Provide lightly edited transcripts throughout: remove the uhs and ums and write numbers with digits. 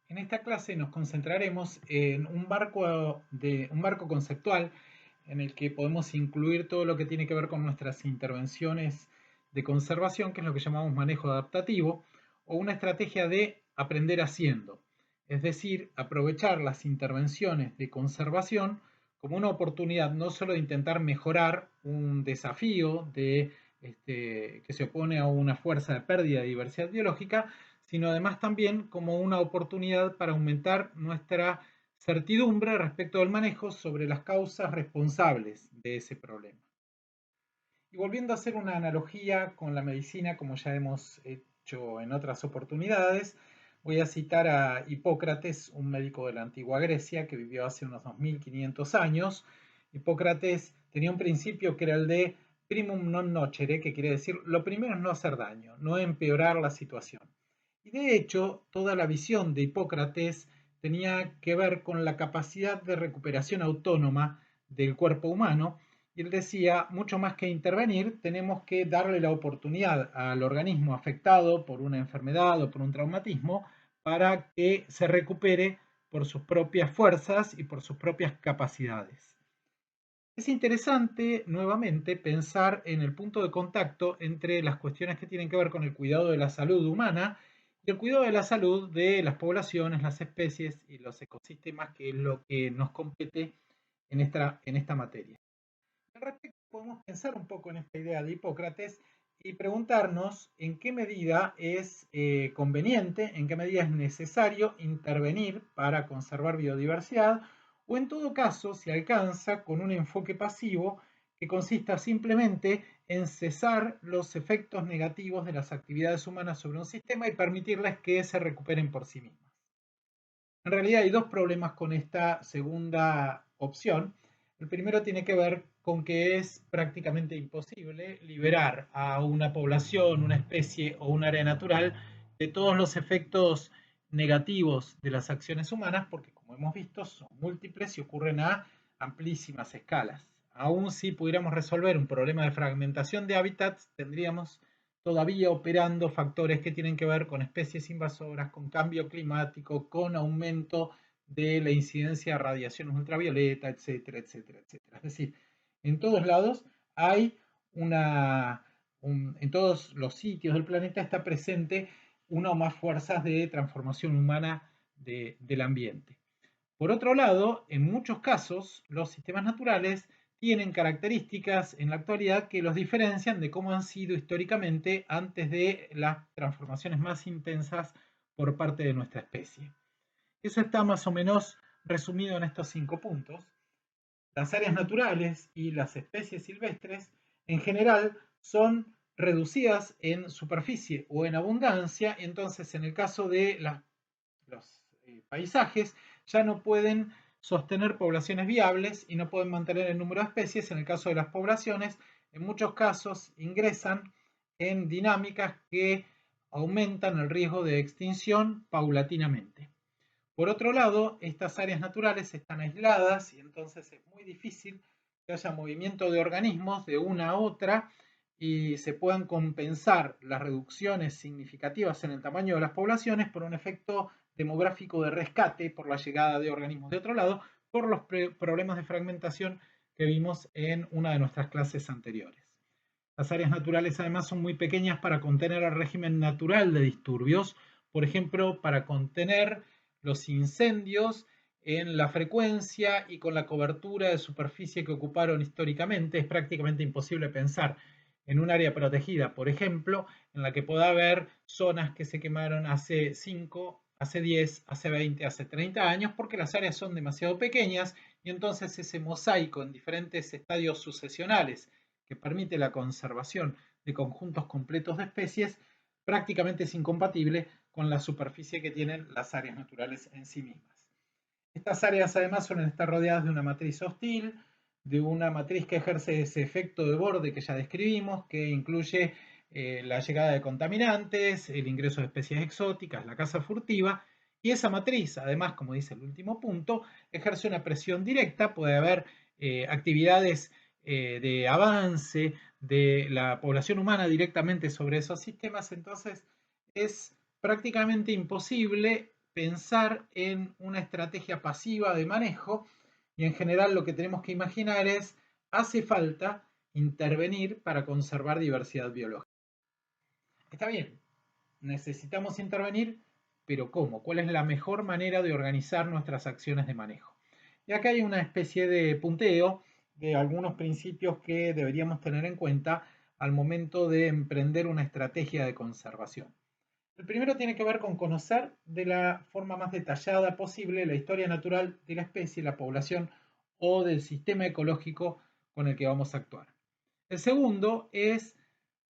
En esta clase nos concentraremos en un marco conceptual en el que podemos incluir todo lo que tiene que ver con nuestras intervenciones de conservación, que es lo que llamamos manejo adaptativo, o una estrategia de aprender haciendo, es decir, aprovechar las intervenciones de conservación como una oportunidad no solo de intentar mejorar un desafío que se opone a una fuerza de pérdida de diversidad biológica, sino además también como una oportunidad para aumentar nuestra certidumbre respecto del manejo sobre las causas responsables de ese problema. Y volviendo a hacer una analogía con la medicina, como ya hemos hecho en otras oportunidades, voy a citar a Hipócrates, un médico de la antigua Grecia que vivió hace unos 2500 años. Hipócrates tenía un principio que era el de primum non nocere, que quiere decir lo primero es no hacer daño, no empeorar la situación. Y de hecho, toda la visión de Hipócrates tenía que ver con la capacidad de recuperación autónoma del cuerpo humano. Y él decía, mucho más que intervenir, tenemos que darle la oportunidad al organismo afectado por una enfermedad o por un traumatismo para que se recupere por sus propias fuerzas y por sus propias capacidades. Es interesante, nuevamente, pensar en el punto de contacto entre las cuestiones que tienen que ver con el cuidado de la salud humana y el cuidado de la salud de las poblaciones, las especies y los ecosistemas, que es lo que nos compete en esta materia. Al respecto, podemos pensar un poco en esta idea de Hipócrates y preguntarnos en qué medida es conveniente, en qué medida es necesario intervenir para conservar biodiversidad, o en todo caso si alcanza con un enfoque pasivo que consista simplemente en cesar los efectos negativos de las actividades humanas sobre un sistema y permitirles que se recuperen por sí mismas. En realidad hay dos problemas con esta segunda opción. El primero tiene que ver con que es prácticamente imposible liberar a una población, una especie o un área natural de todos los efectos negativos de las acciones humanas, porque como hemos visto son múltiples y ocurren a amplísimas escalas. Aún si pudiéramos resolver un problema de fragmentación de hábitats, tendríamos todavía operando factores que tienen que ver con especies invasoras, con cambio climático, con aumento de la incidencia de radiaciones ultravioleta, etcétera, etcétera, etcétera. Es decir, en todos lados hay en todos los sitios del planeta está presente una o más fuerzas de transformación humana del ambiente. Por otro lado, en muchos casos, los sistemas naturales tienen características en la actualidad que los diferencian de cómo han sido históricamente antes de las transformaciones más intensas por parte de nuestra especie. Eso está más o menos resumido en estos 5 puntos. Las áreas naturales y las especies silvestres en general son reducidas en superficie o en abundancia, entonces en el caso de los paisajes ya no pueden sostener poblaciones viables y no pueden mantener el número de especies. En el caso de las poblaciones, en muchos casos ingresan en dinámicas que aumentan el riesgo de extinción paulatinamente. Por otro lado, estas áreas naturales están aisladas y entonces es muy difícil que haya movimiento de organismos de una a otra y se puedan compensar las reducciones significativas en el tamaño de las poblaciones por un efecto demográfico de rescate por la llegada de organismos de otro lado, por los problemas de fragmentación que vimos en una de nuestras clases anteriores. Las áreas naturales además son muy pequeñas para contener el régimen natural de disturbios, por ejemplo, para contener los incendios en la frecuencia y con la cobertura de superficie que ocuparon históricamente. Es prácticamente imposible pensar en un área protegida, por ejemplo, en la que pueda haber zonas que se quemaron hace 5, hace 10, hace 20, hace 30 años, porque las áreas son demasiado pequeñas y entonces ese mosaico en diferentes estadios sucesionales que permite la conservación de conjuntos completos de especies, prácticamente es incompatible con la superficie que tienen las áreas naturales en sí mismas. Estas áreas además suelen estar rodeadas de una matriz hostil, de una matriz que ejerce ese efecto de borde que ya describimos, que incluye la llegada de contaminantes, el ingreso de especies exóticas, la caza furtiva, y esa matriz, además, como dice el último punto, ejerce una presión directa, puede haber actividades de avance de la población humana directamente sobre esos sistemas, entonces es prácticamente imposible pensar en una estrategia pasiva de manejo y en general lo que tenemos que imaginar es, hace falta intervenir para conservar diversidad biológica. Está bien, necesitamos intervenir, pero ¿cómo? ¿Cuál es la mejor manera de organizar nuestras acciones de manejo? Y acá hay una especie de punteo de algunos principios que deberíamos tener en cuenta al momento de emprender una estrategia de conservación. El primero tiene que ver con conocer de la forma más detallada posible la historia natural de la especie, la población o del sistema ecológico con el que vamos a actuar. El segundo es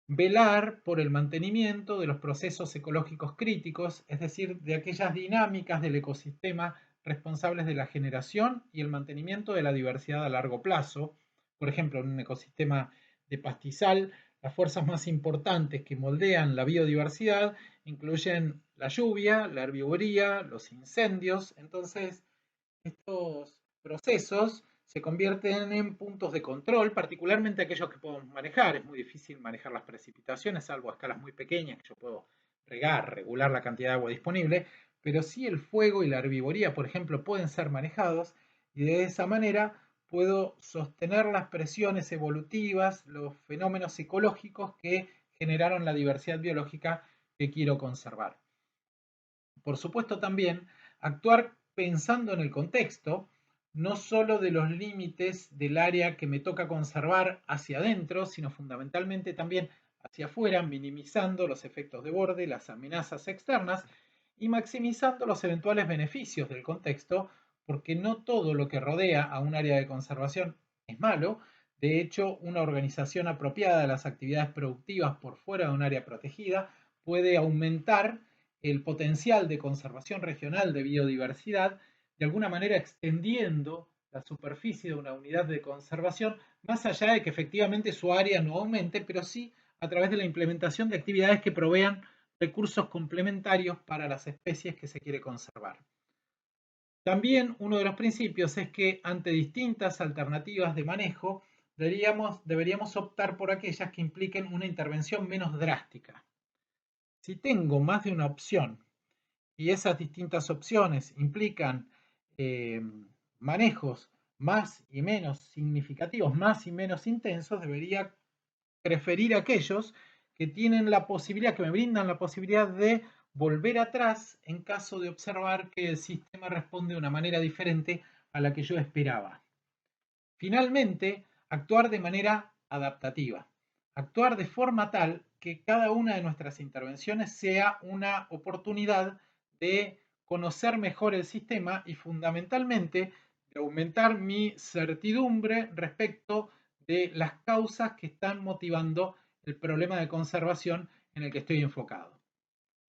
velar por el mantenimiento de los procesos ecológicos críticos, es decir, de aquellas dinámicas del ecosistema responsables de la generación y el mantenimiento de la diversidad a largo plazo. Por ejemplo, en un ecosistema de pastizal, las fuerzas más importantes que moldean la biodiversidad incluyen la lluvia, la herbivoría, los incendios. Entonces, estos procesos se convierten en puntos de control, particularmente aquellos que podemos manejar. Es muy difícil manejar las precipitaciones, salvo a escalas muy pequeñas, que yo puedo regar, regular la cantidad de agua disponible, pero sí el fuego y la herbivoría, por ejemplo, pueden ser manejados y de esa manera puedo sostener las presiones evolutivas, los fenómenos ecológicos que generaron la diversidad biológica que quiero conservar. Por supuesto también actuar pensando en el contexto, no solo de los límites del área que me toca conservar hacia adentro, sino fundamentalmente también hacia afuera, minimizando los efectos de borde, las amenazas externas y maximizando los eventuales beneficios del contexto, porque no todo lo que rodea a un área de conservación es malo. De hecho, una organización apropiada de las actividades productivas por fuera de un área protegida puede aumentar el potencial de conservación regional de biodiversidad, de alguna manera extendiendo la superficie de una unidad de conservación, más allá de que efectivamente su área no aumente, pero sí a través de la implementación de actividades que provean recursos complementarios para las especies que se quiere conservar. También uno de los principios es que ante distintas alternativas de manejo deberíamos optar por aquellas que impliquen una intervención menos drástica. Si tengo más de una opción y esas distintas opciones implican eh, manejos más y menos significativos, más y menos intensos, debería preferir aquellos que tienen la posibilidad, que me brindan la posibilidad de volver atrás en caso de observar que el sistema responde de una manera diferente a la que yo esperaba. Finalmente, actuar de manera adaptativa. Actuar de forma tal que cada una de nuestras intervenciones sea una oportunidad de conocer mejor el sistema y fundamentalmente de aumentar mi certidumbre respecto de las causas que están motivando el problema de conservación en el que estoy enfocado.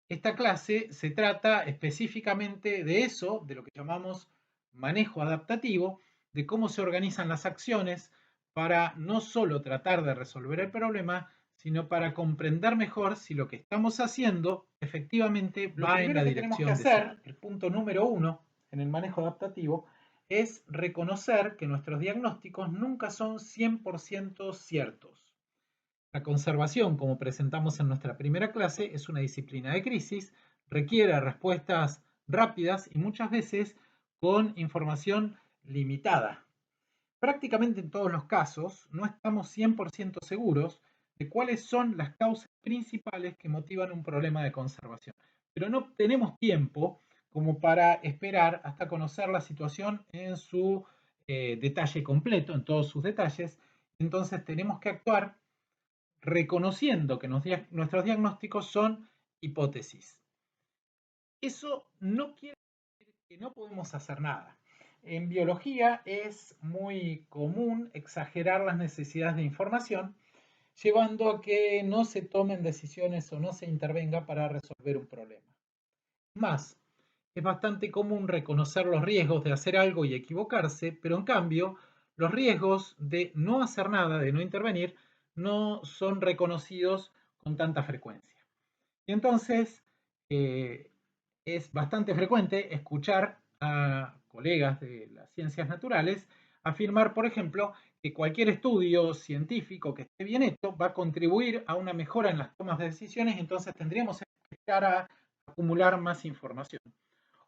Esta clase se trata específicamente de eso, de lo que llamamos manejo adaptativo, de cómo se organizan las acciones para no solo tratar de resolver el problema, sino para comprender mejor si lo que estamos haciendo efectivamente va en la dirección deseada. El punto número 1 en el manejo adaptativo es reconocer que nuestros diagnósticos nunca son 100% ciertos. La conservación, como presentamos en nuestra primera clase, es una disciplina de crisis, requiere respuestas rápidas y muchas veces con información limitada. Prácticamente en todos los casos no estamos 100% seguros de cuáles son las causas principales que motivan un problema de conservación. Pero no tenemos tiempo como para esperar hasta conocer la situación en su detalle completo, en todos sus detalles. Entonces tenemos que actuar reconociendo que nuestros diagnósticos son hipótesis. Eso no quiere decir que no podemos hacer nada. En biología es muy común exagerar las necesidades de información, llevando a que no se tomen decisiones o no se intervenga para resolver un problema. Más, es bastante común reconocer los riesgos de hacer algo y equivocarse, pero en cambio, los riesgos de no hacer nada, de no intervenir, no son reconocidos con tanta frecuencia. Y entonces, es bastante frecuente escuchar a colegas de las ciencias naturales afirmar, por ejemplo, que cualquier estudio científico que esté bien hecho va a contribuir a una mejora en las tomas de decisiones, y entonces tendríamos que esperar a acumular más información.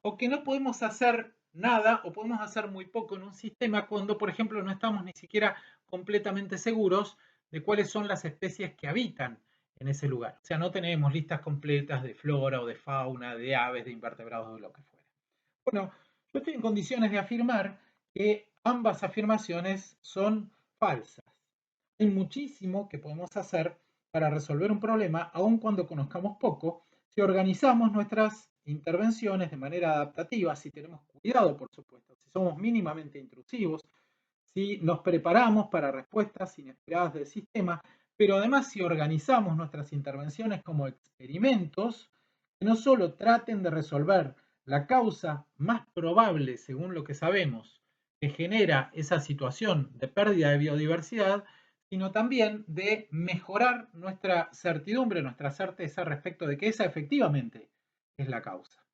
o que no podemos hacer nada o podemos hacer muy poco en un sistema cuando, por ejemplo, no estamos ni siquiera completamente seguros de cuáles son las especies que habitan en ese lugar. O sea, no tenemos listas completas de flora o de fauna, de aves, de invertebrados o de lo que fuera. Bueno, yo estoy en condiciones de afirmar que ambas afirmaciones son falsas. Hay muchísimo que podemos hacer para resolver un problema, aun cuando conozcamos poco, si organizamos nuestras intervenciones de manera adaptativa, si tenemos cuidado, por supuesto, si somos mínimamente intrusivos, si nos preparamos para respuestas inesperadas del sistema, pero además si organizamos nuestras intervenciones como experimentos que no solo traten de resolver la causa más probable, según lo que sabemos, que genera esa situación de pérdida de biodiversidad, sino también de mejorar nuestra certidumbre, nuestra certeza respecto de que esa efectivamente es la causa.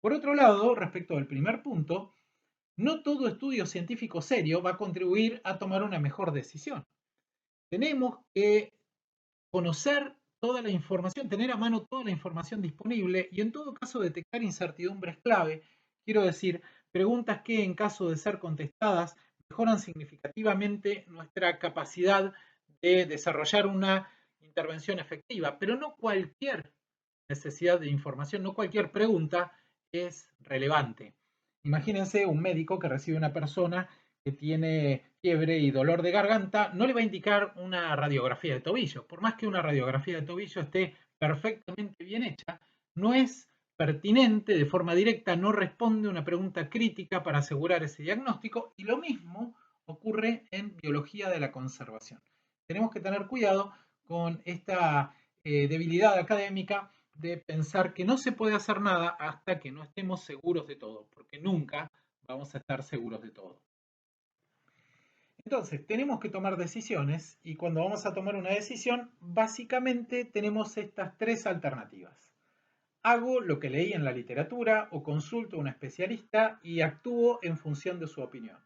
Por otro lado, respecto del primer punto, no todo estudio científico serio va a contribuir a tomar una mejor decisión. Tenemos que conocer toda la información, tener a mano toda la información disponible y en todo caso detectar incertidumbres clave, quiero decir, preguntas que en caso de ser contestadas mejoran significativamente nuestra capacidad de desarrollar una intervención efectiva, pero no cualquier necesidad de información, no cualquier pregunta es relevante. Imagínense un médico que recibe una persona que tiene fiebre y dolor de garganta, no le va a indicar una radiografía de tobillo. Por más que una radiografía de tobillo esté perfectamente bien hecha, no es pertinente de forma directa, no responde una pregunta crítica para asegurar ese diagnóstico y lo mismo ocurre en biología de la conservación. Tenemos que tener cuidado con esta debilidad académica de pensar que no se puede hacer nada hasta que no estemos seguros de todo, porque nunca vamos a estar seguros de todo. Entonces, tenemos que tomar decisiones y cuando vamos a tomar una decisión, básicamente tenemos estas tres alternativas. Hago lo que leí en la literatura o consulto a un especialista y actúo en función de su opinión.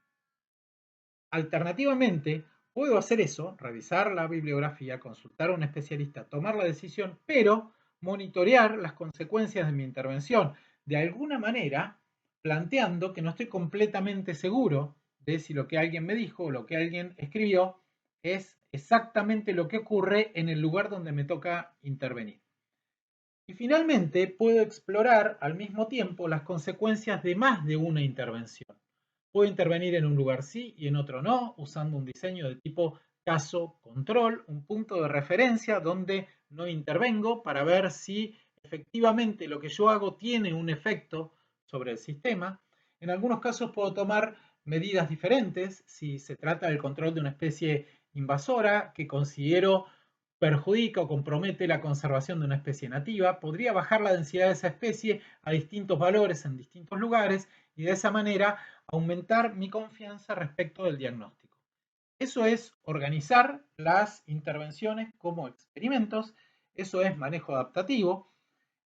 Alternativamente, puedo hacer eso, revisar la bibliografía, consultar a un especialista, tomar la decisión, pero monitorear las consecuencias de mi intervención de alguna manera, planteando que no estoy completamente seguro de si lo que alguien me dijo o lo que alguien escribió es exactamente lo que ocurre en el lugar donde me toca intervenir. Y finalmente, puedo explorar al mismo tiempo las consecuencias de más de una intervención. Puedo intervenir en un lugar sí y en otro no, usando un diseño de tipo caso-control, un punto de referencia donde no intervengo para ver si efectivamente lo que yo hago tiene un efecto sobre el sistema. En algunos casos puedo tomar medidas diferentes si se trata del control de una especie invasora que considero perjudica o compromete la conservación de una especie nativa, podría bajar la densidad de esa especie a distintos valores en distintos lugares y de esa manera aumentar mi confianza respecto del diagnóstico. Eso es organizar las intervenciones como experimentos, eso es manejo adaptativo.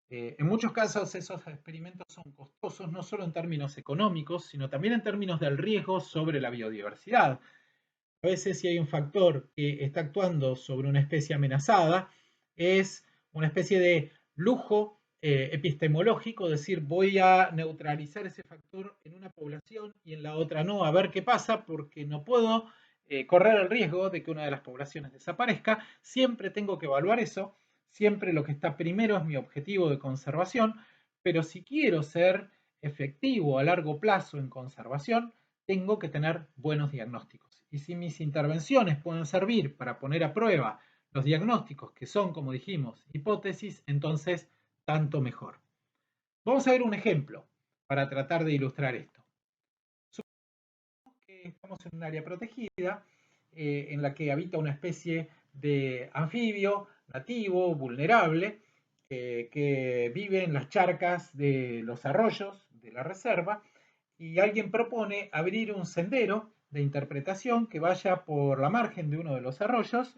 En muchos casos esos experimentos son costosos, no solo en términos económicos, sino también en términos del riesgo sobre la biodiversidad. A veces si hay un factor que está actuando sobre una especie amenazada, es una especie de lujo epistemológico, decir, voy a neutralizar ese factor en una población y en la otra no, a ver qué pasa, porque no puedo correr el riesgo de que una de las poblaciones desaparezca. Siempre tengo que evaluar eso, siempre lo que está primero es mi objetivo de conservación, pero si quiero ser efectivo a largo plazo en conservación, tengo que tener buenos diagnósticos. Y si mis intervenciones pueden servir para poner a prueba los diagnósticos que son, como dijimos, hipótesis, entonces tanto mejor. Vamos a ver un ejemplo para tratar de ilustrar esto. Supongamos que estamos en un área protegida en la que habita una especie de anfibio nativo, vulnerable, que vive en las charcas de los arroyos de la reserva y alguien propone abrir un sendero de interpretación que vaya por la margen de uno de los arroyos.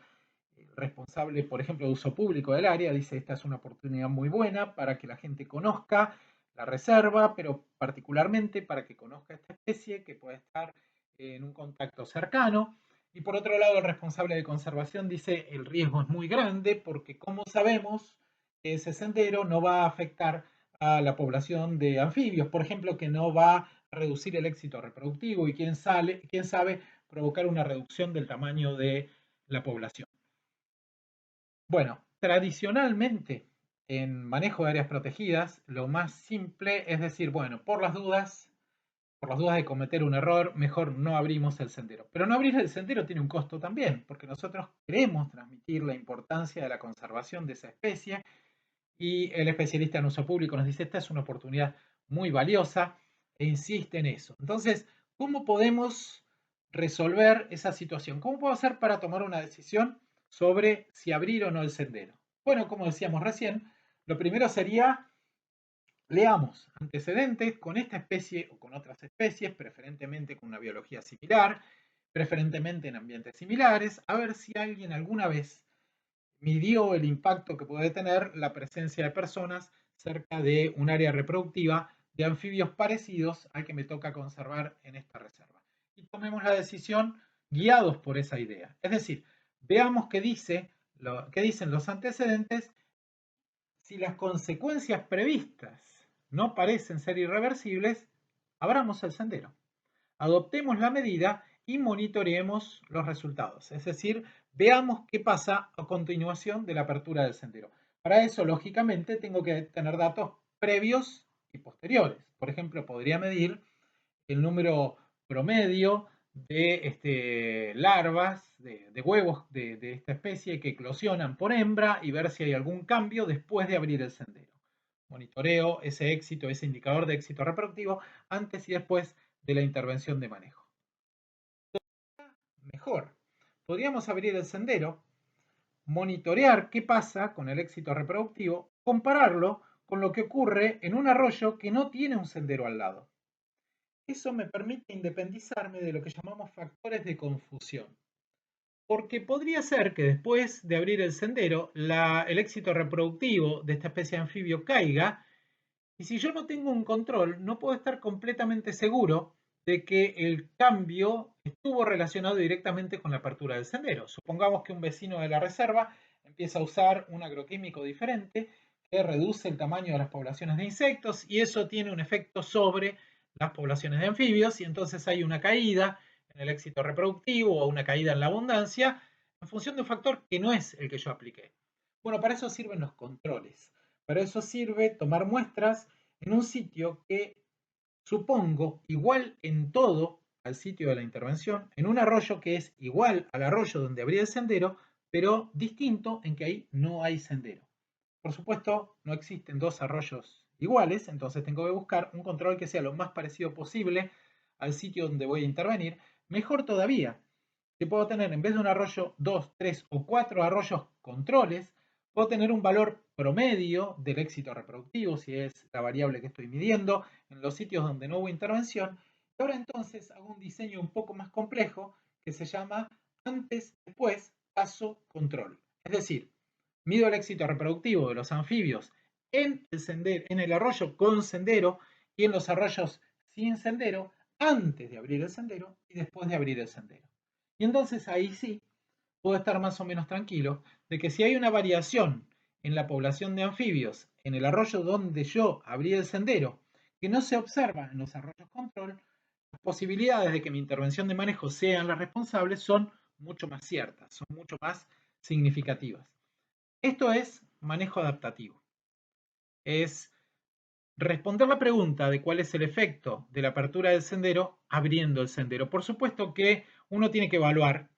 El responsable, por ejemplo, de uso público del área dice esta es una oportunidad muy buena para que la gente conozca la reserva, pero particularmente para que conozca esta especie que puede estar en un contacto cercano. Y por otro lado, el responsable de conservación dice el riesgo es muy grande porque como sabemos ese sendero no va a afectar a la población de anfibios, por ejemplo, que no va a reducir el éxito reproductivo y quién sabe provocar una reducción del tamaño de la población. Bueno, tradicionalmente en manejo de áreas protegidas, lo más simple es decir, bueno, por las dudas de cometer un error, mejor no abrimos el sendero. Pero no abrir el sendero tiene un costo también, porque nosotros queremos transmitir la importancia de la conservación de esa especie y el especialista en uso público nos dice, esta es una oportunidad muy valiosa e insiste en eso. Entonces, ¿cómo podemos resolver esa situación? ¿Cómo puedo hacer para tomar una decisión sobre si abrir o no el sendero? Bueno, como decíamos recién, lo primero sería leamos antecedentes con esta especie o con otras especies, preferentemente con una biología similar, preferentemente en ambientes similares, a ver si alguien alguna vez midió el impacto que puede tener la presencia de personas cerca de un área reproductiva de anfibios parecidos al que me toca conservar en esta reserva. Y tomemos la decisión guiados por esa idea. Es decir, veamos qué dicen los antecedentes. Si las consecuencias previstas no parecen ser irreversibles, abramos el sendero. Adoptemos la medida y monitoreemos los resultados. Es decir, veamos qué pasa a continuación de la apertura del sendero. Para eso, lógicamente, tengo que tener datos previos y posteriores. Por ejemplo, podría medir el número promedio de larvas, de huevos de esta especie que eclosionan por hembra y ver si hay algún cambio después de abrir el sendero. Monitoreo ese éxito, ese indicador de éxito reproductivo antes y después de la intervención de manejo. Mejor, podríamos abrir el sendero, monitorear qué pasa con el éxito reproductivo, compararlo con lo que ocurre en un arroyo que no tiene un sendero al lado. Eso me permite independizarme de lo que llamamos factores de confusión. Porque podría ser que después de abrir el sendero, el éxito reproductivo de esta especie de anfibio caiga, y si yo no tengo un control, no puedo estar completamente seguro de que el cambio estuvo relacionado directamente con la apertura del sendero. Supongamos que un vecino de la reserva empieza a usar un agroquímico diferente que reduce el tamaño de las poblaciones de insectos y eso tiene un efecto sobre las poblaciones de anfibios y entonces hay una caída en el éxito reproductivo o una caída en la abundancia en función de un factor que no es el que yo apliqué. Bueno, para eso sirven los controles. Para eso sirve tomar muestras en un sitio que supongo igual en todo al sitio de la intervención, en un arroyo que es igual al arroyo donde habría el sendero, pero distinto en que ahí no hay sendero. Por supuesto, no existen dos arroyos iguales, entonces tengo que buscar un control que sea lo más parecido posible al sitio donde voy a intervenir. Mejor todavía, que puedo tener en vez de un arroyo, dos, tres o cuatro arroyos controles, puedo tener un valor promedio del éxito reproductivo, si es la variable que estoy midiendo, en los sitios donde no hubo intervención. Y ahora entonces hago un diseño un poco más complejo que se llama antes, después, caso, control. Es decir, mido el éxito reproductivo de los anfibios en el arroyo con sendero y en los arroyos sin sendero antes de abrir el sendero y después de abrir el sendero. Y entonces ahí sí puedo estar más o menos tranquilo de que si hay una variación en la población de anfibios en el arroyo donde yo abrí el sendero que no se observa en los arroyos control, las posibilidades de que mi intervención de manejo sean las responsables son mucho más ciertas, son mucho más significativas. Esto es manejo adaptativo. Es responder la pregunta de cuál es el efecto de la apertura del sendero abriendo el sendero. Por supuesto que uno tiene que evaluar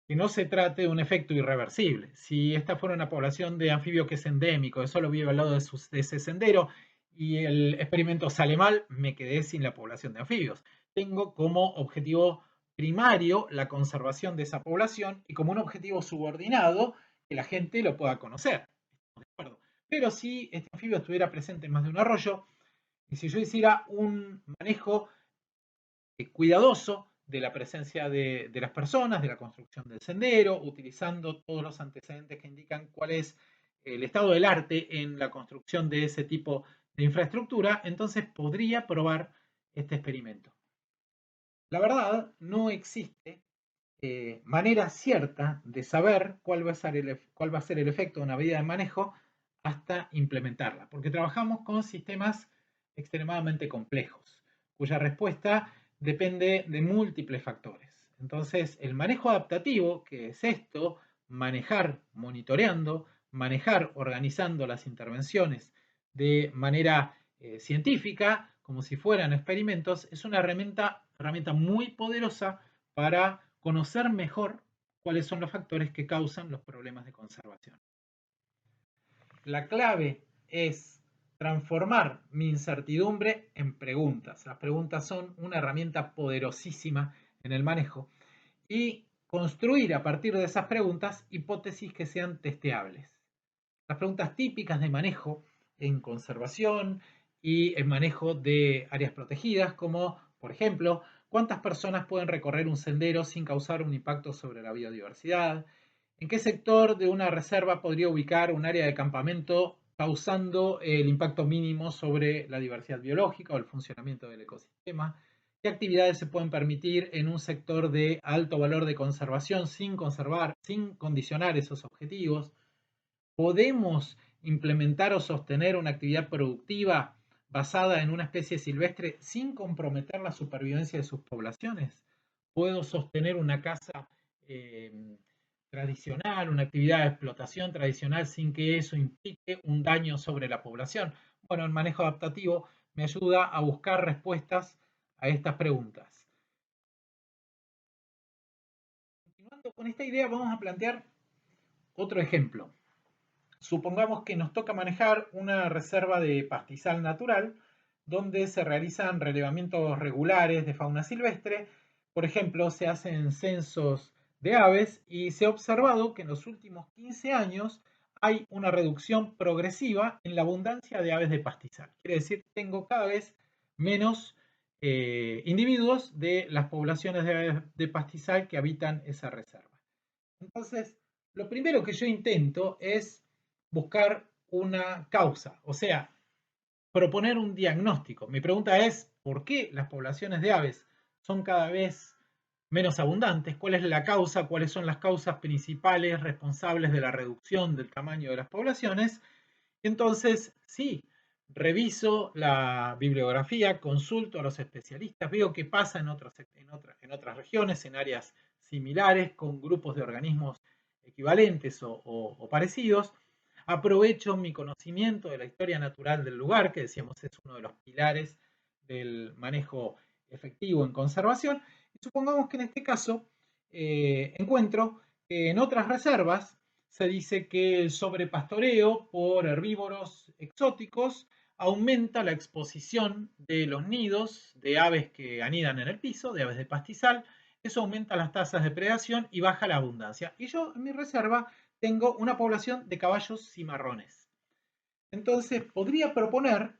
que no se trate de un efecto irreversible. Si esta fuera una población de anfibio que es endémico, que solo vive al lado de ese sendero y el experimento sale mal, me quedé sin la población de anfibios. Tengo como objetivo primario la conservación de esa población y como un objetivo subordinado que la gente lo pueda conocer. ¿De acuerdo? Pero si este anfibio estuviera presente en más de un arroyo, y si yo hiciera un manejo cuidadoso de la presencia de las personas, de la construcción del sendero, utilizando todos los antecedentes que indican cuál es el estado del arte en la construcción de ese tipo de infraestructura, entonces podría probar este experimento. La verdad, no existe manera cierta de saber cuál va a ser el efecto de una medida de manejo hasta implementarla, porque trabajamos con sistemas extremadamente complejos, cuya respuesta depende de múltiples factores. Entonces, el manejo adaptativo, que es esto, manejar monitoreando, manejar organizando las intervenciones de manera científica, como si fueran experimentos, es una herramienta muy poderosa para conocer mejor cuáles son los factores que causan los problemas de conservación. La clave es transformar mi incertidumbre en preguntas. Las preguntas son una herramienta poderosísima en el manejo y construir a partir de esas preguntas hipótesis que sean testeables. Las preguntas típicas de manejo en conservación y en manejo de áreas protegidas, como por ejemplo, ¿cuántas personas pueden recorrer un sendero sin causar un impacto sobre la biodiversidad? ¿En qué sector de una reserva podría ubicar un área de campamento causando el impacto mínimo sobre la diversidad biológica o el funcionamiento del ecosistema? ¿Qué actividades se pueden permitir en un sector de alto valor de conservación sin condicionar esos objetivos? ¿Podemos implementar o sostener una actividad productiva basada en una especie silvestre sin comprometer la supervivencia de sus poblaciones? ¿Puedo sostener una caza tradicional, una actividad de explotación tradicional sin que eso implique un daño sobre la población? Bueno, el manejo adaptativo me ayuda a buscar respuestas a estas preguntas. Continuando con esta idea, vamos a plantear otro ejemplo. Supongamos que nos toca manejar una reserva de pastizal natural donde se realizan relevamientos regulares de fauna silvestre. Por ejemplo, se hacen censos de aves y se ha observado que en los últimos 15 años hay una reducción progresiva en la abundancia de aves de pastizal. Quiere decir, tengo cada vez menos individuos de las poblaciones de aves de pastizal que habitan esa reserva. Entonces, lo primero que yo intento es buscar una causa, o sea, proponer un diagnóstico. Mi pregunta es, ¿por qué las poblaciones de aves son cada vez menos abundantes? ¿Cuál es la causa? ¿Cuáles son las causas principales responsables de la reducción del tamaño de las poblaciones? Entonces, sí, reviso la bibliografía, consulto a los especialistas, veo qué pasa en otras regiones, en áreas similares, con grupos de organismos equivalentes o parecidos. Aprovecho mi conocimiento de la historia natural del lugar, que decíamos es uno de los pilares del manejo efectivo en conservación. Y supongamos que en este caso encuentro que en otras reservas se dice que el sobrepastoreo por herbívoros exóticos aumenta la exposición de los nidos de aves que anidan en el piso, de aves de pastizal. Eso aumenta las tasas de predación y baja la abundancia. Y yo en mi reserva tengo una población de caballos cimarrones. Entonces podría proponer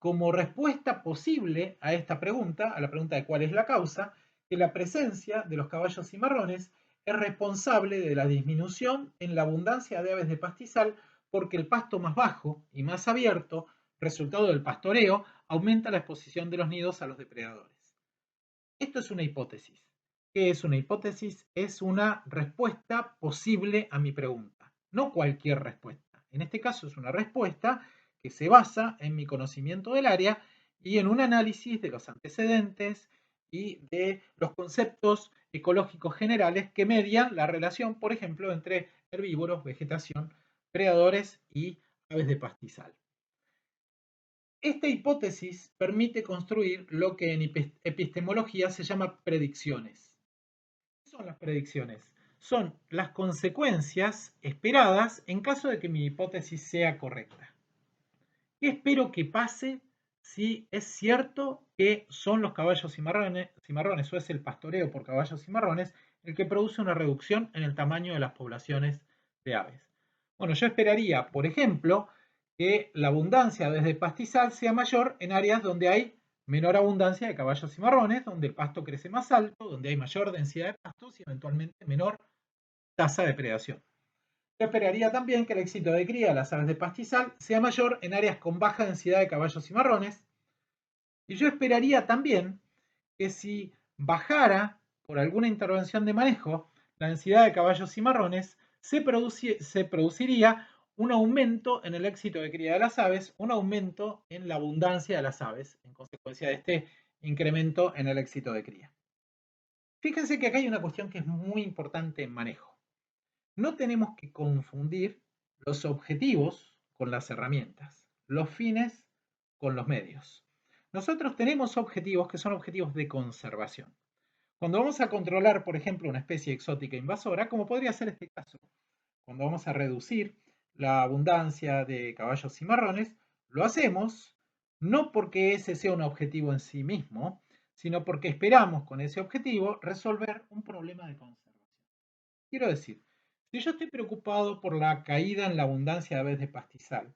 como respuesta posible a esta pregunta, a la pregunta de cuál es la causa, que la presencia de los caballos cimarrones es responsable de la disminución en la abundancia de aves de pastizal porque el pasto más bajo y más abierto, resultado del pastoreo, aumenta la exposición de los nidos a los depredadores. Esto es una hipótesis. ¿Qué es una hipótesis? Es una respuesta posible a mi pregunta, no cualquier respuesta. En este caso es una respuesta que se basa en mi conocimiento del área y en un análisis de los antecedentes y de los conceptos ecológicos generales que median la relación, por ejemplo, entre herbívoros, vegetación, predadores y aves de pastizal. Esta hipótesis permite construir lo que en epistemología se llama predicciones. ¿Qué son las predicciones? Son las consecuencias esperadas en caso de que mi hipótesis sea correcta. ¿Qué espero que pase si es cierto que son los caballos cimarrones o es el pastoreo por caballos cimarrones el que produce una reducción en el tamaño de las poblaciones de aves? Bueno, yo esperaría, por ejemplo, que la abundancia desde pastizal sea mayor en áreas donde hay menor abundancia de caballos cimarrones, donde el pasto crece más alto, donde hay mayor densidad de pastos y eventualmente menor tasa de predación. Yo esperaría también que el éxito de cría de las aves de pastizal sea mayor en áreas con baja densidad de caballos cimarrones. Y yo esperaría también que si bajara por alguna intervención de manejo la densidad de caballos cimarrones, se produciría un aumento en el éxito de cría de las aves, un aumento en la abundancia de las aves, en consecuencia de este incremento en el éxito de cría. Fíjense que acá hay una cuestión que es muy importante en manejo. No tenemos que confundir los objetivos con las herramientas, los fines con los medios. Nosotros tenemos objetivos que son objetivos de conservación. Cuando vamos a controlar, por ejemplo, una especie exótica invasora, como podría ser este caso, cuando vamos a reducir la abundancia de caballos cimarrones, lo hacemos no porque ese sea un objetivo en sí mismo, sino porque esperamos con ese objetivo resolver un problema de conservación. Quiero decir, si yo estoy preocupado por la caída en la abundancia de aves de pastizal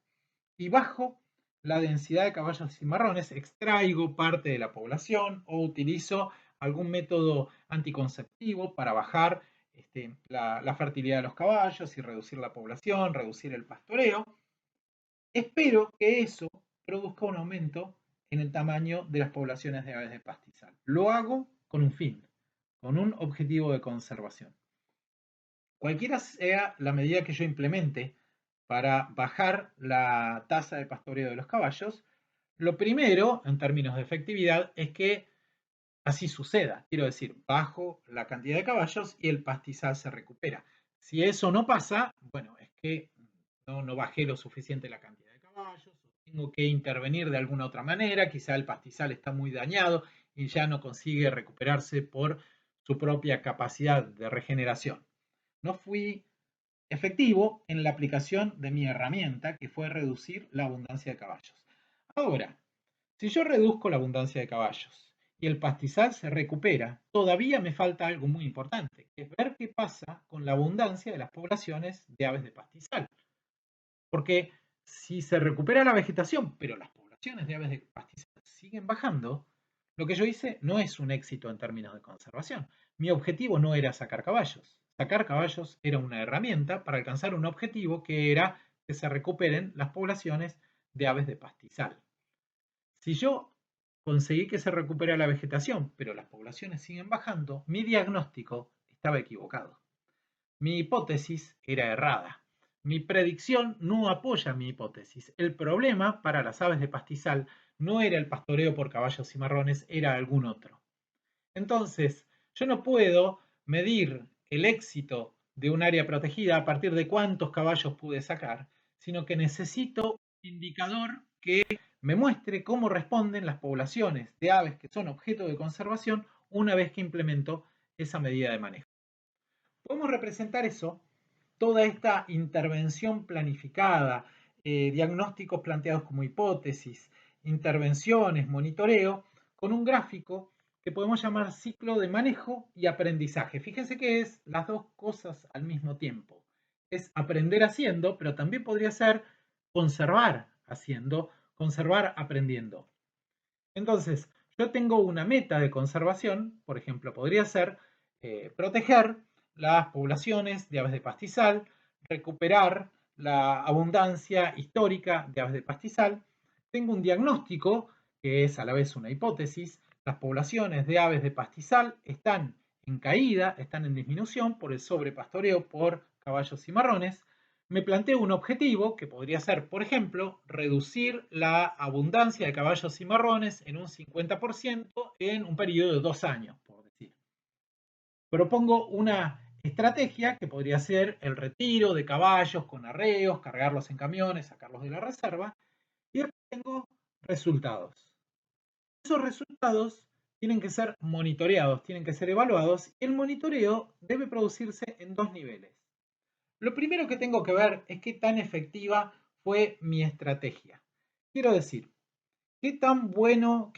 y bajo la densidad de caballos cimarrones, extraigo parte de la población o utilizo algún método anticonceptivo para bajar la fertilidad de los caballos y reducir la población, reducir el pastoreo, espero que eso produzca un aumento en el tamaño de las poblaciones de aves de pastizal. Lo hago con un fin, con un objetivo de conservación. Cualquiera sea la medida que yo implemente para bajar la tasa de pastoreo de los caballos, lo primero, en términos de efectividad, es que así suceda. Quiero decir, bajo la cantidad de caballos y el pastizal se recupera. Si eso no pasa, bueno, es que no bajé lo suficiente la cantidad de caballos, tengo que intervenir de alguna otra manera, quizá el pastizal está muy dañado y ya no consigue recuperarse por su propia capacidad de regeneración. No fui efectivo en la aplicación de mi herramienta, que fue reducir la abundancia de caballos. Ahora, si yo reduzco la abundancia de caballos y el pastizal se recupera, todavía me falta algo muy importante, que es ver qué pasa con la abundancia de las poblaciones de aves de pastizal. Porque si se recupera la vegetación, pero las poblaciones de aves de pastizal siguen bajando, lo que yo hice no es un éxito en términos de conservación. Mi objetivo no era sacar caballos. Sacar caballos era una herramienta para alcanzar un objetivo que era que se recuperen las poblaciones de aves de pastizal. Si yo conseguí que se recupere la vegetación, pero las poblaciones siguen bajando, mi diagnóstico estaba equivocado. Mi hipótesis era errada. Mi predicción no apoya mi hipótesis. El problema para las aves de pastizal no era el pastoreo por caballos cimarrones, era algún otro. Entonces, yo no puedo medir el éxito de un área protegida a partir de cuántos caballos pude sacar, sino que necesito un indicador que me muestre cómo responden las poblaciones de aves que son objeto de conservación una vez que implemento esa medida de manejo. Podemos representar eso, toda esta intervención planificada, diagnósticos planteados como hipótesis, intervenciones, monitoreo, con un gráfico que podemos llamar ciclo de manejo y aprendizaje. Fíjense que es las dos cosas al mismo tiempo. Es aprender haciendo, pero también podría ser conservar haciendo, conservar aprendiendo. Entonces, yo tengo una meta de conservación, por ejemplo, podría ser proteger las poblaciones de aves de pastizal, recuperar la abundancia histórica de aves de pastizal. Tengo un diagnóstico, que es a la vez una hipótesis. Las poblaciones de aves de pastizal están en caída, están en disminución por el sobrepastoreo por caballos cimarrones. Me planteo un objetivo que podría ser, por ejemplo, reducir la abundancia de caballos cimarrones en un 50% en un periodo de 2 años, por decir. Propongo una estrategia que podría ser el retiro de caballos con arreos, cargarlos en camiones, sacarlos de la reserva, y después tengo resultados. Esos resultados tienen que ser monitoreados, tienen que ser evaluados, y el monitoreo debe producirse en dos niveles. Lo primero que tengo que ver es qué tan efectiva fue mi estrategia. Quiero decir, qué tan bueno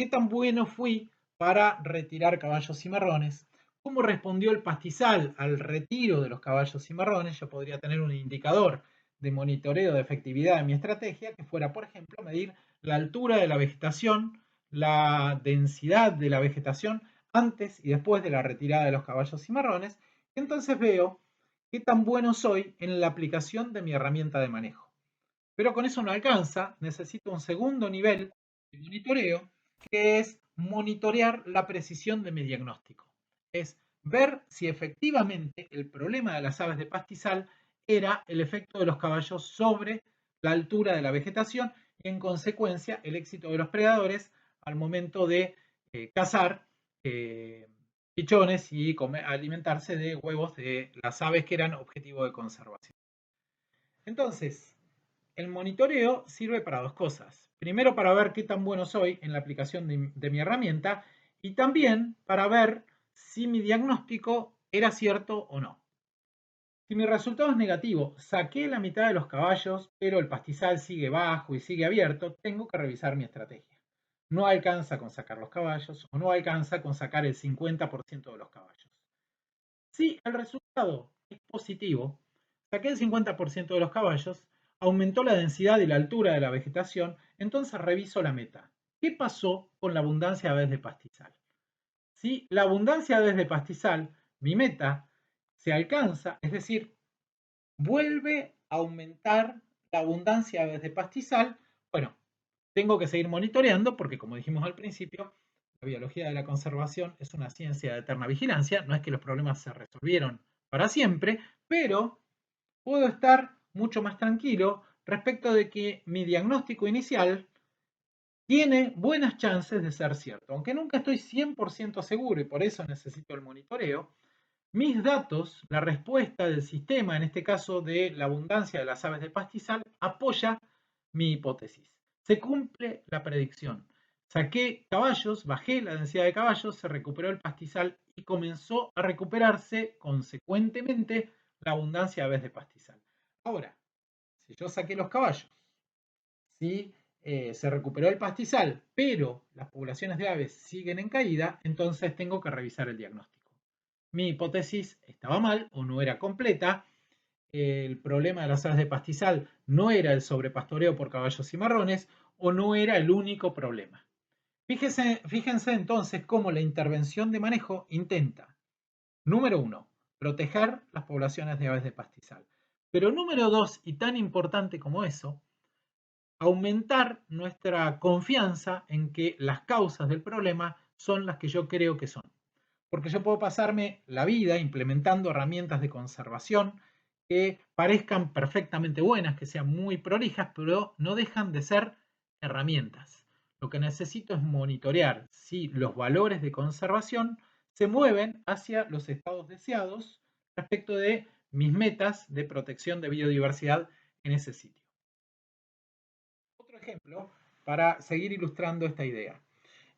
fui para retirar caballos cimarrones, cómo respondió el pastizal al retiro de los caballos cimarrones. Yo podría tener un indicador de monitoreo de efectividad de mi estrategia que fuera, por ejemplo, medir la altura de la vegetación, la densidad de la vegetación antes y después de la retirada de los caballos cimarrones. Entonces veo qué tan bueno soy en la aplicación de mi herramienta de manejo. Pero con eso no alcanza, necesito un segundo nivel de monitoreo, que es monitorear la precisión de mi diagnóstico. Es ver si efectivamente el problema de las aves de pastizal era el efecto de los caballos sobre la altura de la vegetación y en consecuencia el éxito de los predadores al momento de cazar pichones y alimentarse de huevos de las aves que eran objetivo de conservación. Entonces, el monitoreo sirve para dos cosas. Primero, para ver qué tan bueno soy en la aplicación de mi herramienta y también para ver si mi diagnóstico era cierto o no. Si mi resultado es negativo, saqué la mitad de los caballos, pero el pastizal sigue bajo y sigue abierto, tengo que revisar mi estrategia. No alcanza con sacar los caballos o no alcanza con sacar el 50% de los caballos. Si el resultado es positivo, saqué el 50% de los caballos, aumentó la densidad y la altura de la vegetación, entonces reviso la meta. ¿Qué pasó con la abundancia de aves de pastizal? Si la abundancia de aves de pastizal, mi meta, se alcanza, es decir, vuelve a aumentar la abundancia de aves de pastizal, bueno, tengo que seguir monitoreando porque, como dijimos al principio, la biología de la conservación es una ciencia de eterna vigilancia, no es que los problemas se resolvieron para siempre, pero puedo estar mucho más tranquilo respecto de que mi diagnóstico inicial tiene buenas chances de ser cierto. Aunque nunca estoy 100% seguro y por eso necesito el monitoreo, mis datos, la respuesta del sistema, en este caso de la abundancia de las aves de pastizal, apoya mi hipótesis. Se cumple la predicción. Saqué caballos, bajé la densidad de caballos, se recuperó el pastizal y comenzó a recuperarse consecuentemente la abundancia de aves de pastizal. Ahora, si yo saqué los caballos, si se recuperó el pastizal, pero las poblaciones de aves siguen en caída, entonces tengo que revisar el diagnóstico. Mi hipótesis estaba mal o no era completa. El problema de las aves de pastizal no era el sobrepastoreo por caballos cimarrones o no era el único problema. Fíjense entonces cómo la intervención de manejo intenta, número 1, proteger las poblaciones de aves de pastizal. Pero número 2, y tan importante como eso, aumentar nuestra confianza en que las causas del problema son las que yo creo que son. Porque yo puedo pasarme la vida implementando herramientas de conservación que parezcan perfectamente buenas, que sean muy prolijas, pero no dejan de ser herramientas. Lo que necesito es monitorear si los valores de conservación se mueven hacia los estados deseados respecto de mis metas de protección de biodiversidad en ese sitio. Otro ejemplo para seguir ilustrando esta idea.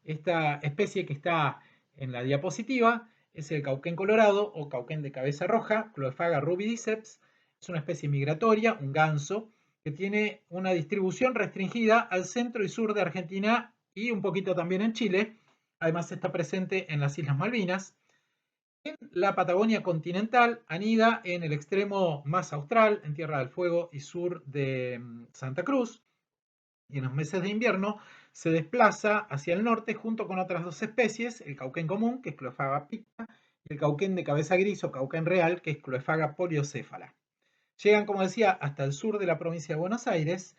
Esta especie que está en la diapositiva es el cauquén colorado o cauquén de cabeza roja, Cloephaga rubidiceps. Es una especie migratoria, un ganso, que tiene una distribución restringida al centro y sur de Argentina y un poquito también en Chile. Además está presente en las Islas Malvinas. En la Patagonia continental anida en el extremo más austral, en Tierra del Fuego y sur de Santa Cruz. Y en los meses de invierno se desplaza hacia el norte junto con otras dos especies, el cauquén común, que es Cloephaga picta, y el cauquén de cabeza gris o cauquén real, que es Cloephaga poliocéfala. Llegan, como decía, hasta el sur de la provincia de Buenos Aires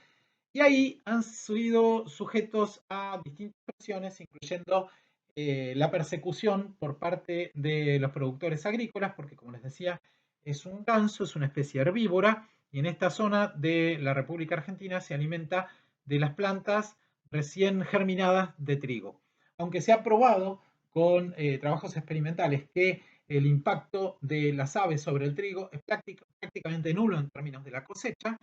y ahí han sido sujetos a distintas presiones, incluyendo la persecución por parte de los productores agrícolas, porque como les decía, es un ganso, es una especie herbívora, y en esta zona de la República Argentina se alimenta de las plantas recién germinadas de trigo. Aunque se ha probado con trabajos experimentales que el impacto de las aves sobre el trigo es prácticamente nulo en términos de la cosecha,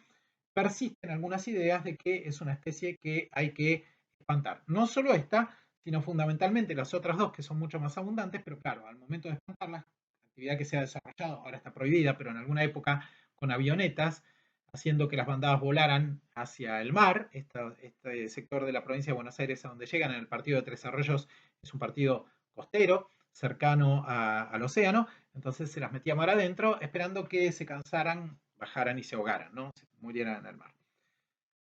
persisten algunas ideas de que es una especie que hay que espantar. No solo esta, sino fundamentalmente las otras dos que son mucho más abundantes, pero claro, al momento de espantarlas, la actividad que se ha desarrollado ahora está prohibida, pero en alguna época con avionetas, haciendo que las bandadas volaran hacia el mar. Este sector de la provincia de Buenos Aires a donde llegan en el partido de Tres Arroyos es un partido costero, cercano al océano, entonces se las metía mar adentro, esperando que se cansaran, bajaran y se ahogaran, ¿no? Se murieran en el mar.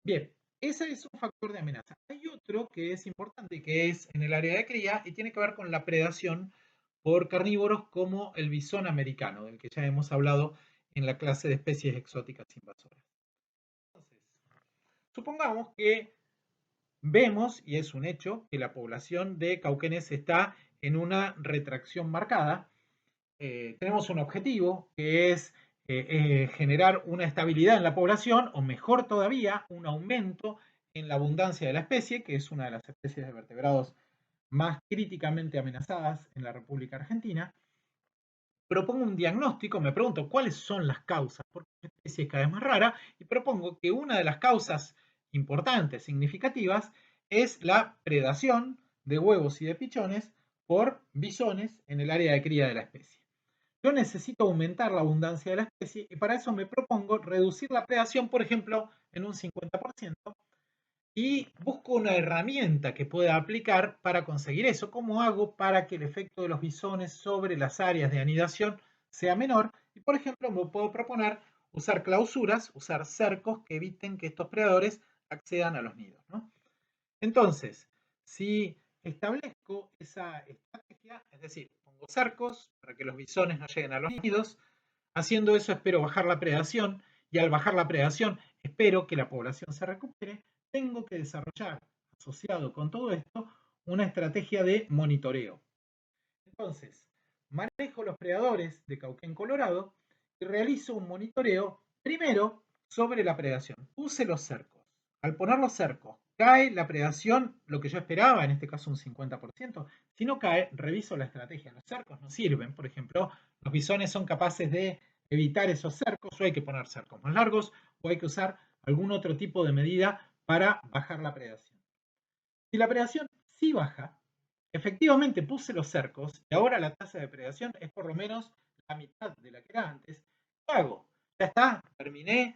Bien, ese es un factor de amenaza. Hay otro que es importante, que es en el área de cría y tiene que ver con la predación por carnívoros como el bisón americano, del que ya hemos hablado en la clase de especies exóticas invasoras. Entonces, supongamos que vemos, y es un hecho, que la población de cauquenes está en una retracción marcada. Tenemos un objetivo que es generar una estabilidad en la población o mejor todavía, un aumento en la abundancia de la especie, que es una de las especies de vertebrados más críticamente amenazadas en la República Argentina. Propongo un diagnóstico, me pregunto cuáles son las causas, porque la especie es cada vez más rara, y propongo que una de las causas importantes, significativas, es la predación de huevos y de pichones por bisones en el área de cría de la especie. Yo necesito aumentar la abundancia de la especie y para eso me propongo reducir la predación, por ejemplo, en un 50%, y busco una herramienta que pueda aplicar para conseguir eso. ¿Cómo hago para que el efecto de los bisones sobre las áreas de anidación sea menor? Y por ejemplo, me puedo proponer usar clausuras, usar cercos que eviten que estos predadores accedan a los nidos, ¿no? Entonces, si establezco esa estrategia, es decir, pongo cercos para que los bisones no lleguen a los nidos, haciendo eso espero bajar la predación y al bajar la predación espero que la población se recupere, tengo que desarrollar, asociado con todo esto, una estrategia de monitoreo. Entonces, manejo los predadores de Cauquén Colorado y realizo un monitoreo primero sobre la predación. Puse los cercos. Al poner los cercos, cae la predación, lo que yo esperaba, en este caso un 50%. Si no cae, reviso la estrategia. Los cercos no sirven. Por ejemplo, los bisones son capaces de evitar esos cercos, o hay que poner cercos más largos, o hay que usar algún otro tipo de medida para bajar la predación. Si la predación sí baja, efectivamente puse los cercos y ahora la tasa de predación es por lo menos la mitad de la que era antes. ¿Qué hago? Ya está, terminé,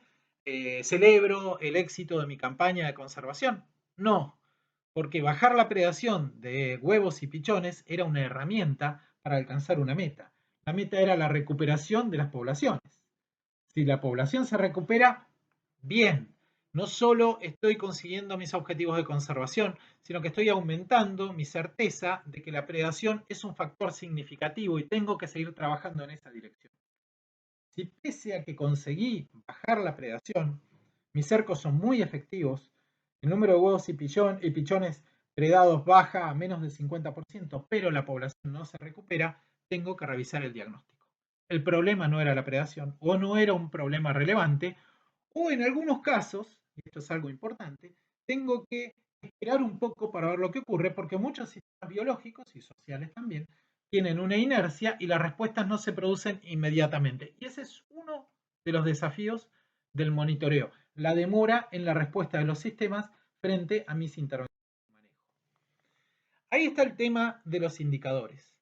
celebro el éxito de mi campaña de conservación. No, porque bajar la predación de huevos y pichones era una herramienta para alcanzar una meta. La meta era la recuperación de las poblaciones. Si la población se recupera, bien. No solo estoy consiguiendo mis objetivos de conservación, sino que estoy aumentando mi certeza de que la predación es un factor significativo y tengo que seguir trabajando en esa dirección. Si pese a que conseguí bajar la predación, mis cercos son muy efectivos, el número de huevos y pichones predados baja a menos del 50%, pero la población no se recupera, tengo que revisar el diagnóstico. El problema no era la predación o no era un problema relevante, o en algunos casos, y esto es algo importante, tengo que esperar un poco para ver lo que ocurre, porque muchos sistemas biológicos y sociales también tienen una inercia y las respuestas no se producen inmediatamente. Y ese es uno de los desafíos del monitoreo, la demora en la respuesta de los sistemas frente a mis intervenciones de manejo. Ahí está el tema de los indicadores.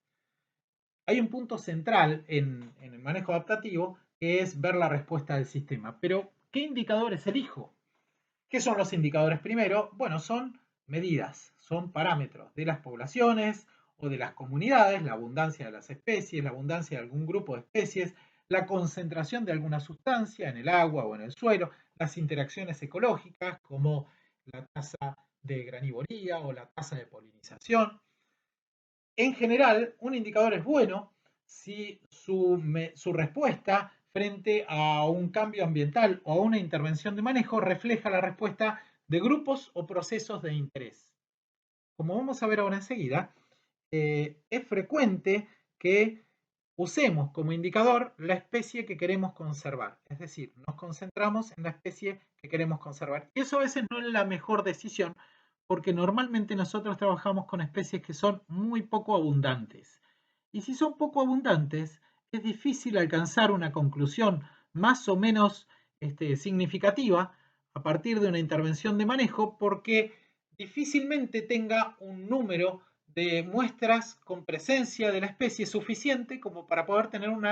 Hay un punto central en el manejo adaptativo que es ver la respuesta del sistema. Pero, ¿qué indicadores elijo? ¿Qué son los indicadores primero? Bueno, son medidas, son parámetros de las poblaciones o de las comunidades, la abundancia de las especies, la abundancia de algún grupo de especies, la concentración de alguna sustancia en el agua o en el suelo, las interacciones ecológicas como la tasa de granivoría o la tasa de polinización. En general, un indicador es bueno si su respuesta frente a un cambio ambiental o a una intervención de manejo refleja la respuesta de grupos o procesos de interés. Como vamos a ver ahora enseguida, es frecuente que usemos como indicador la especie que queremos conservar. Es decir, nos concentramos en la especie que queremos conservar. Y eso a veces no es la mejor decisión, porque normalmente nosotros trabajamos con especies que son muy poco abundantes. Y si son poco abundantes, es difícil alcanzar una conclusión más o menos significativa a partir de una intervención de manejo, porque difícilmente tenga un número de muestras con presencia de la especie suficiente como para poder tener un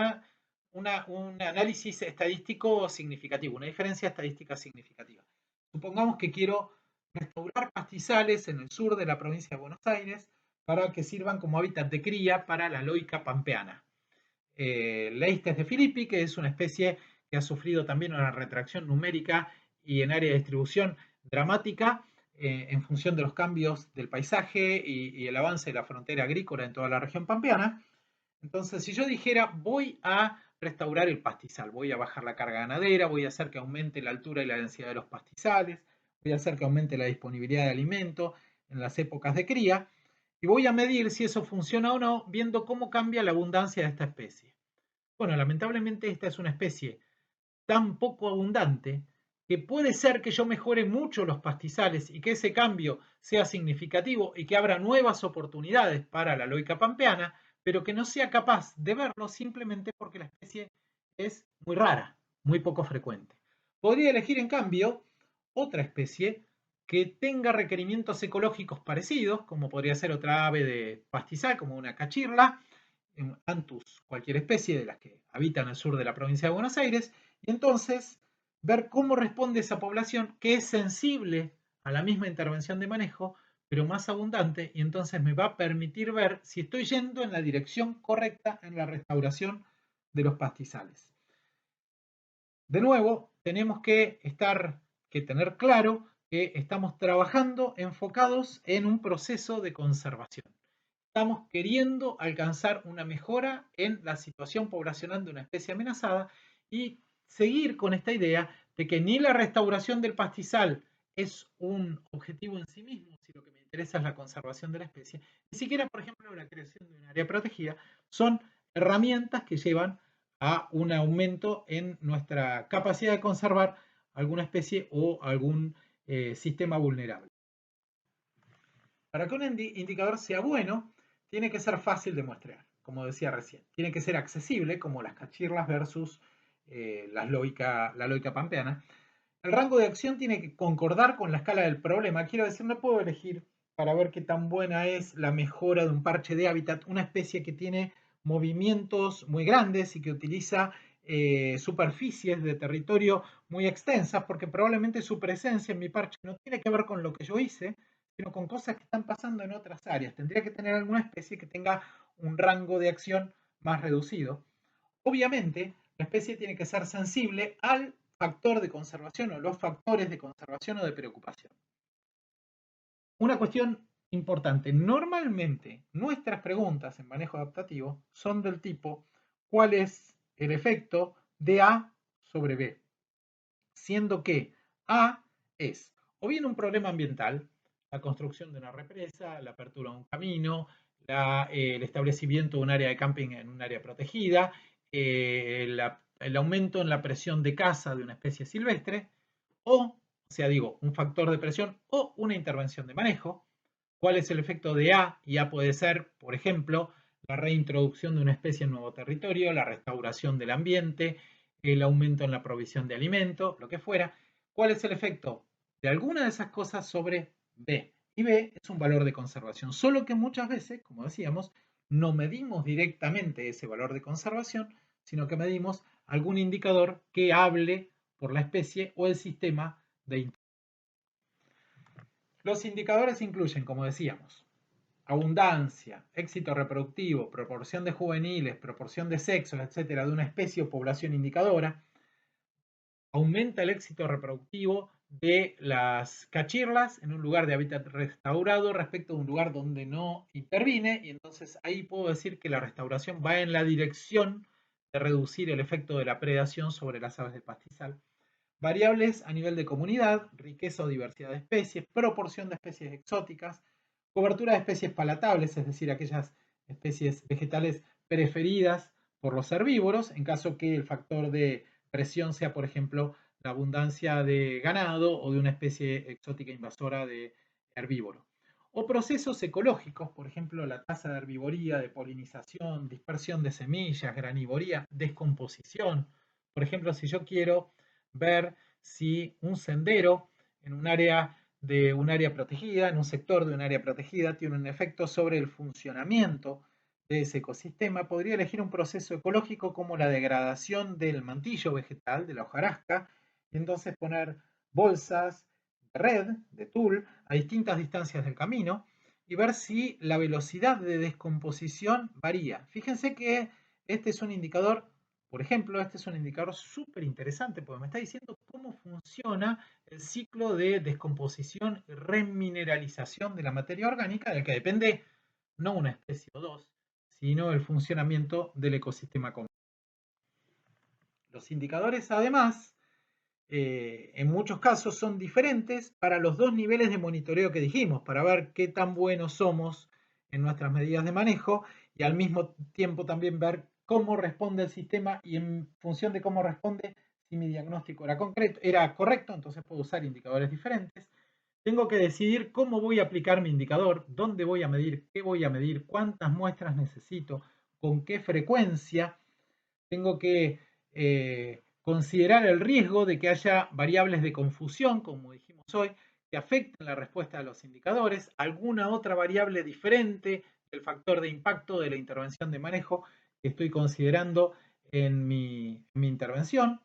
análisis estadístico significativo, una diferencia estadística significativa. Supongamos que quiero restaurar pastizales en el sur de la provincia de Buenos Aires para que sirvan como hábitat de cría para la loica pampeana. Leistes de Filippi, que es una especie que ha sufrido también una retracción numérica y en área de distribución dramática en función de los cambios del paisaje y el avance de la frontera agrícola en toda la región pampeana. Entonces, si yo dijera, voy a restaurar el pastizal, voy a bajar la carga ganadera, voy a hacer que aumente la altura y la densidad de los pastizales, voy a hacer que aumente la disponibilidad de alimento en las épocas de cría, y voy a medir si eso funciona o no, viendo cómo cambia la abundancia de esta especie. Bueno, lamentablemente esta es una especie tan poco abundante que puede ser que yo mejore mucho los pastizales y que ese cambio sea significativo y que abra nuevas oportunidades para la loica pampeana, pero que no sea capaz de verlo simplemente porque la especie es muy rara, muy poco frecuente. Podría elegir, en cambio, otra especie que tenga requerimientos ecológicos parecidos, como podría ser otra ave de pastizal, como una cachirla, Antus, cualquier especie de las que habitan al sur de la provincia de Buenos Aires, y entonces ver cómo responde esa población que es sensible a la misma intervención de manejo, pero más abundante, y entonces me va a permitir ver si estoy yendo en la dirección correcta en la restauración de los pastizales. De nuevo, tenemos que tener claro que estamos trabajando enfocados en un proceso de conservación. Estamos queriendo alcanzar una mejora en la situación poblacional de una especie amenazada y seguir con esta idea de que ni la restauración del pastizal es un objetivo en sí mismo, si lo que me interesa es la conservación de la especie, ni siquiera, por ejemplo, la creación de un área protegida, son herramientas que llevan a un aumento en nuestra capacidad de conservar alguna especie o algún sistema vulnerable. Para que un indicador sea bueno, tiene que ser fácil de muestrear, como decía recién. Tiene que ser accesible, como las cachirlas versus la loica pampeana. El rango de acción tiene que concordar con la escala del problema. Quiero decir, no puedo elegir para ver qué tan buena es la mejora de un parche de hábitat una especie que tiene movimientos muy grandes y que utiliza superficies de territorio muy extensas, porque probablemente su presencia en mi parche no tiene que ver con lo que yo hice, sino con cosas que están pasando en otras áreas. Tendría que tener alguna especie que tenga un rango de acción más reducido. Obviamente, la especie tiene que ser sensible al factor de conservación o los factores de conservación o de preocupación. Una cuestión importante. Normalmente nuestras preguntas en manejo adaptativo son del tipo: ¿cuál es el efecto de A sobre B? Siendo que A es o bien un problema ambiental, la construcción de una represa, la apertura de un camino, el establecimiento de un área de camping en un área protegida, el aumento en la presión de caza de una especie silvestre, o sea, digo, un factor de presión o una intervención de manejo. ¿Cuál es el efecto de A? Y A puede ser, por ejemplo, la reintroducción de una especie en nuevo territorio, la restauración del ambiente, el aumento en la provisión de alimento, lo que fuera. ¿Cuál es el efecto de alguna de esas cosas sobre B? Y B es un valor de conservación, solo que muchas veces, como decíamos, no medimos directamente ese valor de conservación, sino que medimos algún indicador que hable por la especie o el sistema de intervención. Los indicadores incluyen, como decíamos, abundancia, éxito reproductivo, proporción de juveniles, proporción de sexos, etcétera, de una especie o población indicadora. Aumenta el éxito reproductivo de las cachirlas en un lugar de hábitat restaurado respecto a un lugar donde no intervine, y entonces ahí puedo decir que la restauración va en la dirección de reducir el efecto de la predación sobre las aves de pastizal. Variables a nivel de comunidad, riqueza o diversidad de especies, proporción de especies exóticas, cobertura de especies palatables, es decir, aquellas especies vegetales preferidas por los herbívoros, en caso que el factor de presión sea, por ejemplo, la abundancia de ganado o de una especie exótica invasora de herbívoro. O procesos ecológicos, por ejemplo, la tasa de herbivoría, de polinización, dispersión de semillas, granivoría, descomposición. Por ejemplo, si yo quiero ver si un sendero en un área de un área protegida, en un sector de un área protegida, tiene un efecto sobre el funcionamiento de ese ecosistema, podría elegir un proceso ecológico como la degradación del mantillo vegetal, de la hojarasca, y entonces poner bolsas de red, de tul, a distintas distancias del camino y ver si la velocidad de descomposición varía. Fíjense que este es un indicador, por ejemplo, este es un indicador súper interesante porque me está diciendo cómo funciona el ciclo de descomposición y remineralización de la materia orgánica, del que depende no una especie o dos, sino el funcionamiento del ecosistema completo. Los indicadores, además, en muchos casos son diferentes para los dos niveles de monitoreo que dijimos, para ver qué tan buenos somos en nuestras medidas de manejo y al mismo tiempo también ver cómo responde el sistema y en función de cómo responde si mi diagnóstico era correcto, entonces puedo usar indicadores diferentes. Tengo que decidir cómo voy a aplicar mi indicador, dónde voy a medir, qué voy a medir, cuántas muestras necesito, con qué frecuencia. Tengo que considerar el riesgo de que haya variables de confusión, como dijimos hoy, que afecten la respuesta de los indicadores, alguna otra variable diferente del factor de impacto de la intervención de manejo que estoy considerando en mi intervención.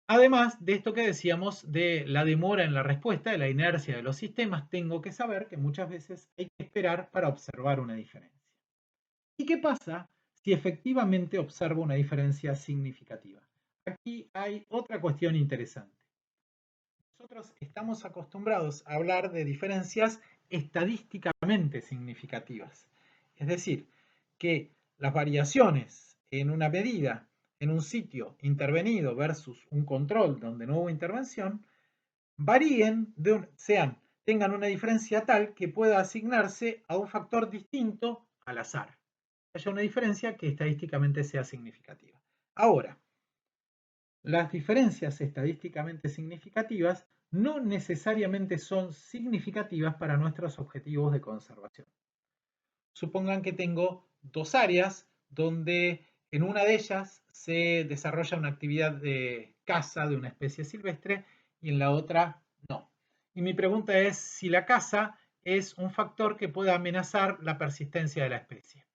Además de esto que decíamos de la demora en la respuesta, de la inercia de los sistemas, tengo que saber que muchas veces hay que esperar para observar una diferencia. ¿Y qué pasa si efectivamente observo una diferencia significativa? Aquí hay otra cuestión interesante. Nosotros estamos acostumbrados a hablar de diferencias estadísticamente significativas. Es decir, que las variaciones en una medida, en un sitio intervenido versus un control donde no hubo intervención, varíen, tengan una diferencia tal que pueda asignarse a un factor distinto al azar. Haya una diferencia que estadísticamente sea significativa. Ahora, las diferencias estadísticamente significativas no necesariamente son significativas para nuestros objetivos de conservación. Supongan que tengo dos áreas donde en una de ellas se desarrolla una actividad de caza de una especie silvestre y en la otra no. Y mi pregunta es si la caza es un factor que pueda amenazar la persistencia de la especie.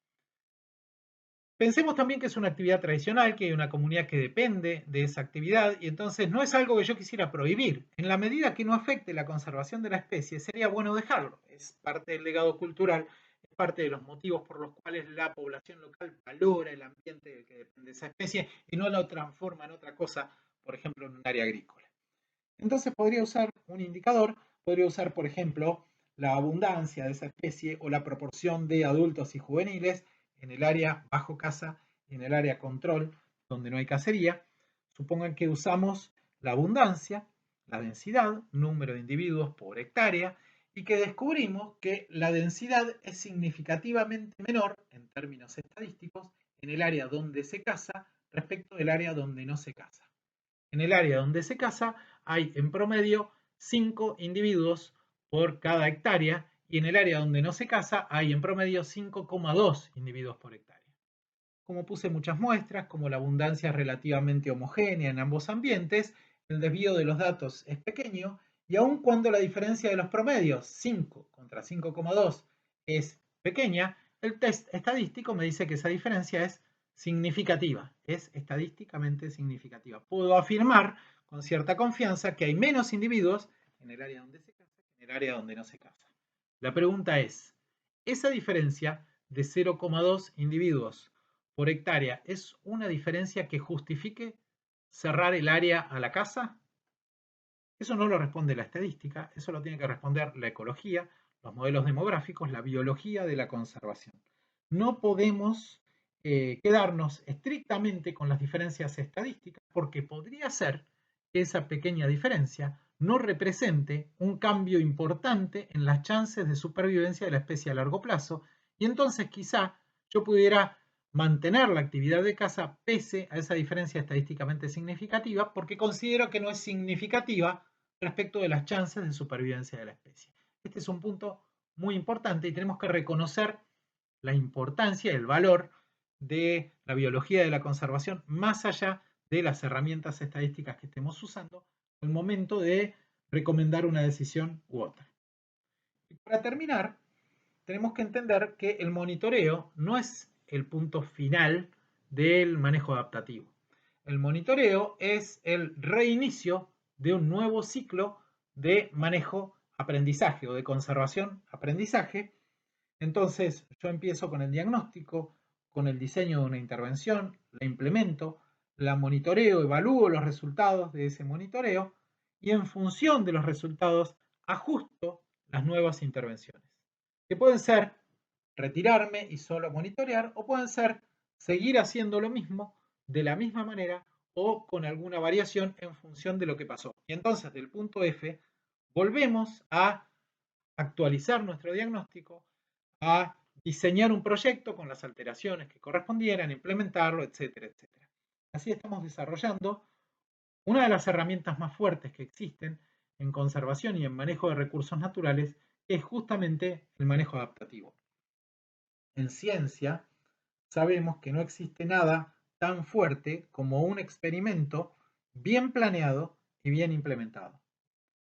Pensemos también que es una actividad tradicional, que hay una comunidad que depende de esa actividad y entonces no es algo que yo quisiera prohibir. En la medida que no afecte la conservación de la especie, sería bueno dejarlo. Es parte del legado cultural, es parte de los motivos por los cuales la población local valora el ambiente del que depende esa especie y no lo transforma en otra cosa, por ejemplo, en un área agrícola. Entonces podría usar un indicador, podría usar, por ejemplo, la abundancia de esa especie o la proporción de adultos y juveniles en el área bajo caza y en el área control, donde no hay cacería. Supongan que usamos la abundancia, la densidad, número de individuos por hectárea, y que descubrimos que la densidad es significativamente menor en términos estadísticos en el área donde se caza respecto del área donde no se caza. En el área donde se caza hay en promedio 5 individuos por cada hectárea y en el área donde no se caza hay en promedio 5,2 individuos por hectárea. Como puse muchas muestras, como la abundancia es relativamente homogénea en ambos ambientes, el desvío de los datos es pequeño y aun cuando la diferencia de los promedios 5 contra 5,2 es pequeña, el test estadístico me dice que esa diferencia es significativa, es estadísticamente significativa. Puedo afirmar con cierta confianza que hay menos individuos en el área donde se caza que en el área donde no se caza. La pregunta es, ¿esa diferencia de 0,2 individuos por hectárea es una diferencia que justifique cerrar el área a la caza? Eso no lo responde la estadística, eso lo tiene que responder la ecología, los modelos demográficos, la biología de la conservación. No podemos quedarnos estrictamente con las diferencias estadísticas porque podría ser que esa pequeña diferencia no represente un cambio importante en las chances de supervivencia de la especie a largo plazo y entonces quizá yo pudiera mantener la actividad de caza pese a esa diferencia estadísticamente significativa porque considero que no es significativa respecto de las chances de supervivencia de la especie. Este es un punto muy importante y tenemos que reconocer la importancia, el valor de la biología de la conservación más allá de las herramientas estadísticas que estemos usando en el momento de recomendar una decisión u otra. Y para terminar, tenemos que entender que el monitoreo no es el punto final del manejo adaptativo. El monitoreo es el reinicio de un nuevo ciclo de manejo-aprendizaje o de conservación-aprendizaje. Entonces yo empiezo con el diagnóstico, con el diseño de una intervención, la implemento, la monitoreo, evalúo los resultados de ese monitoreo y en función de los resultados ajusto las nuevas intervenciones, que pueden ser retirarme y solo monitorear o pueden ser seguir haciendo lo mismo de la misma manera o con alguna variación en función de lo que pasó. Y entonces del punto F volvemos a actualizar nuestro diagnóstico, a diseñar un proyecto con las alteraciones que correspondieran, implementarlo, etcétera, etcétera. Así estamos desarrollando Una de las herramientas más fuertes que existen en conservación y en manejo de recursos naturales es justamente el manejo adaptativo. En ciencia sabemos que no existe nada tan fuerte como un experimento bien planeado y bien implementado.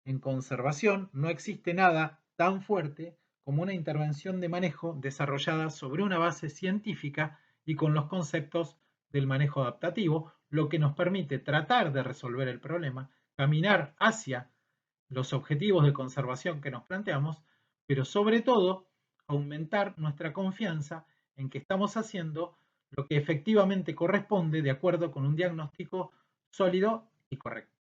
En conservación no existe nada tan fuerte como una intervención de manejo desarrollada sobre una base científica y con los conceptos del manejo adaptativo, lo que nos permite tratar de resolver el problema, caminar hacia los objetivos de conservación que nos planteamos, pero sobre todo aumentar nuestra confianza en que estamos haciendo lo que efectivamente corresponde de acuerdo con un diagnóstico sólido y correcto.